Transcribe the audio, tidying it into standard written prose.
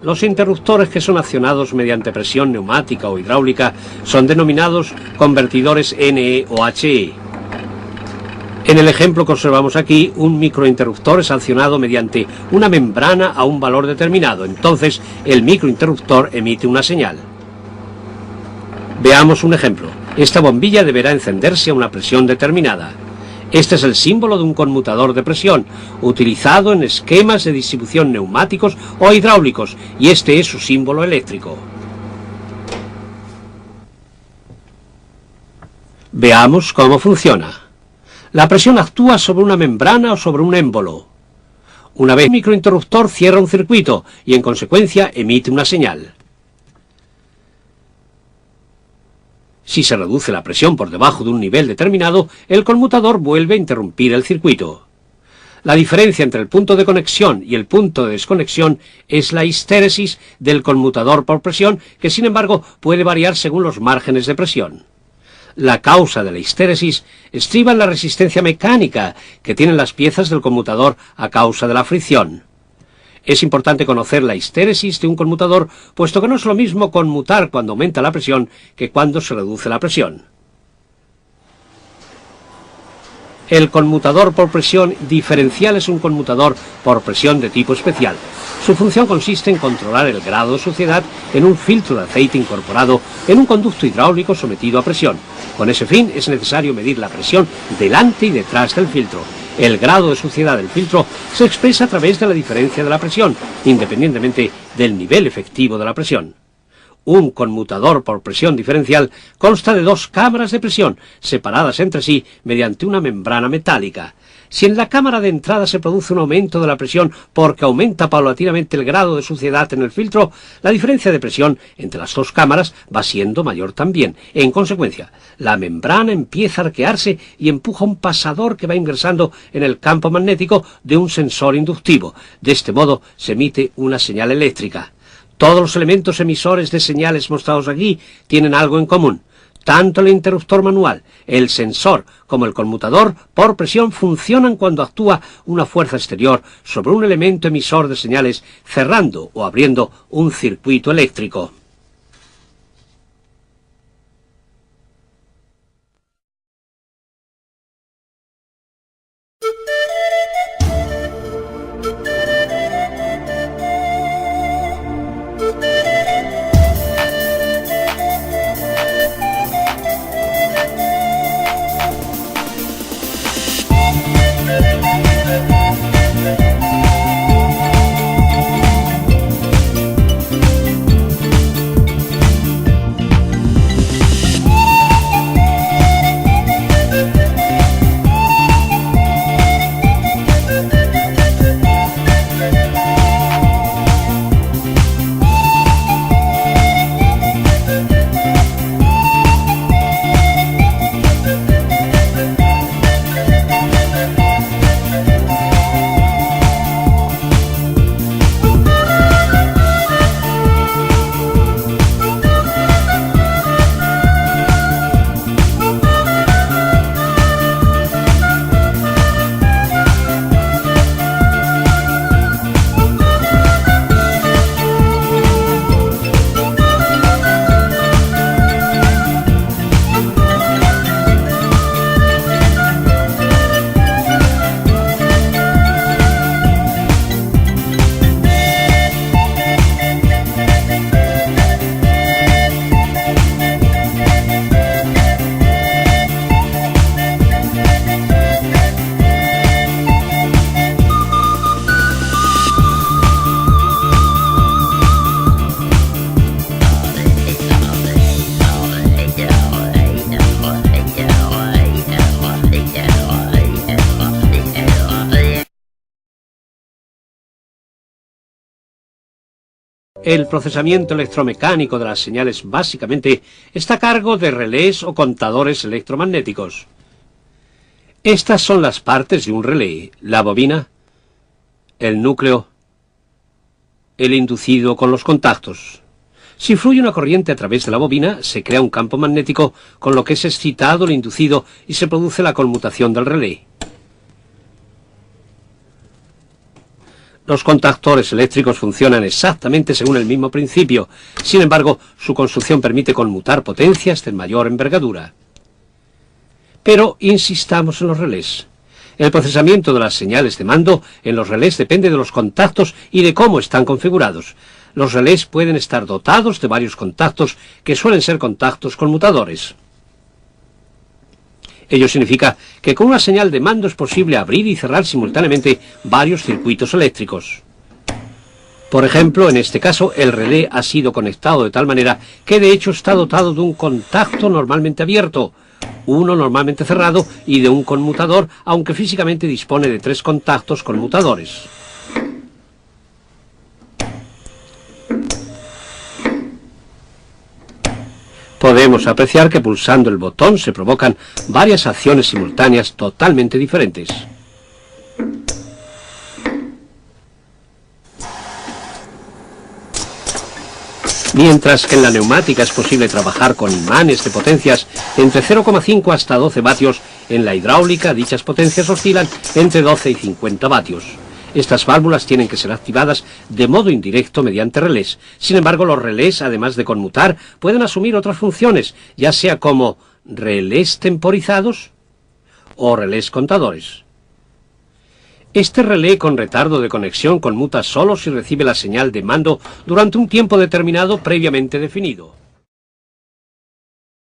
Los interruptores que son accionados mediante presión neumática o hidráulica son denominados convertidores NE o HE. En el ejemplo que observamos aquí, un microinterruptor es accionado mediante una membrana a un valor determinado. Entonces, el microinterruptor emite una señal. Veamos un ejemplo. Esta bombilla deberá encenderse a una presión determinada. Este es el símbolo de un conmutador de presión, utilizado en esquemas de distribución neumáticos o hidráulicos, y este es su símbolo eléctrico. Veamos cómo funciona. La presión actúa sobre una membrana o sobre un émbolo. Una vez el microinterruptor cierra un circuito y en consecuencia emite una señal. Si se reduce la presión por debajo de un nivel determinado, el conmutador vuelve a interrumpir el circuito. La diferencia entre el punto de conexión y el punto de desconexión es la histéresis del conmutador por presión, que sin embargo puede variar según los márgenes de presión. La causa de la histéresis estriba en la resistencia mecánica que tienen las piezas del conmutador a causa de la fricción. Es importante conocer la histéresis de un conmutador, puesto que no es lo mismo conmutar cuando aumenta la presión que cuando se reduce la presión. El conmutador por presión diferencial es un conmutador por presión de tipo especial. Su función consiste en controlar el grado de suciedad en un filtro de aceite incorporado en un conducto hidráulico sometido a presión. Con ese fin es necesario medir la presión delante y detrás del filtro. El grado de suciedad del filtro se expresa a través de la diferencia de la presión, independientemente del nivel efectivo de la presión. Un conmutador por presión diferencial consta de dos cámaras de presión, separadas entre sí mediante una membrana metálica. Si en la cámara de entrada se produce un aumento de la presión porque aumenta paulatinamente el grado de suciedad en el filtro, la diferencia de presión entre las dos cámaras va siendo mayor también. En consecuencia, la membrana empieza a arquearse y empuja un pasador que va ingresando en el campo magnético de un sensor inductivo. De este modo se emite una señal eléctrica. Todos los elementos emisores de señales mostrados aquí tienen algo en común. Tanto el interruptor manual, el sensor como el conmutador por presión funcionan cuando actúa una fuerza exterior sobre un elemento emisor de señales cerrando o abriendo un circuito eléctrico. El procesamiento electromecánico de las señales básicamente está a cargo de relés o contadores electromagnéticos. Estas son las partes de un relé: la bobina, el núcleo, el inducido con los contactos. Si fluye una corriente a través de la bobina, se crea un campo magnético con lo que es excitado el inducido y se produce la conmutación del relé. Los contactores eléctricos funcionan exactamente según el mismo principio. Sin embargo, su construcción permite conmutar potencias de mayor envergadura. Pero insistamos en los relés. El procesamiento de las señales de mando en los relés depende de los contactos y de cómo están configurados. Los relés pueden estar dotados de varios contactos que suelen ser contactos conmutadores. Ello significa que con una señal de mando es posible abrir y cerrar simultáneamente varios circuitos eléctricos. Por ejemplo, en este caso, el relé ha sido conectado de tal manera que de hecho está dotado de un contacto normalmente abierto, uno normalmente cerrado y de un conmutador, aunque físicamente dispone de 3 contactos conmutadores. Podemos apreciar que pulsando el botón se provocan varias acciones simultáneas totalmente diferentes. Mientras que en la neumática es posible trabajar con imanes de potencias entre 0,5 hasta 12 vatios, en la hidráulica dichas potencias oscilan entre 12 y 50 vatios. Estas válvulas tienen que ser activadas de modo indirecto mediante relés. Sin embargo, los relés, además de conmutar, pueden asumir otras funciones, ya sea como relés temporizados o relés contadores. Este relé con retardo de conexión conmuta solo si recibe la señal de mando durante un tiempo determinado previamente definido.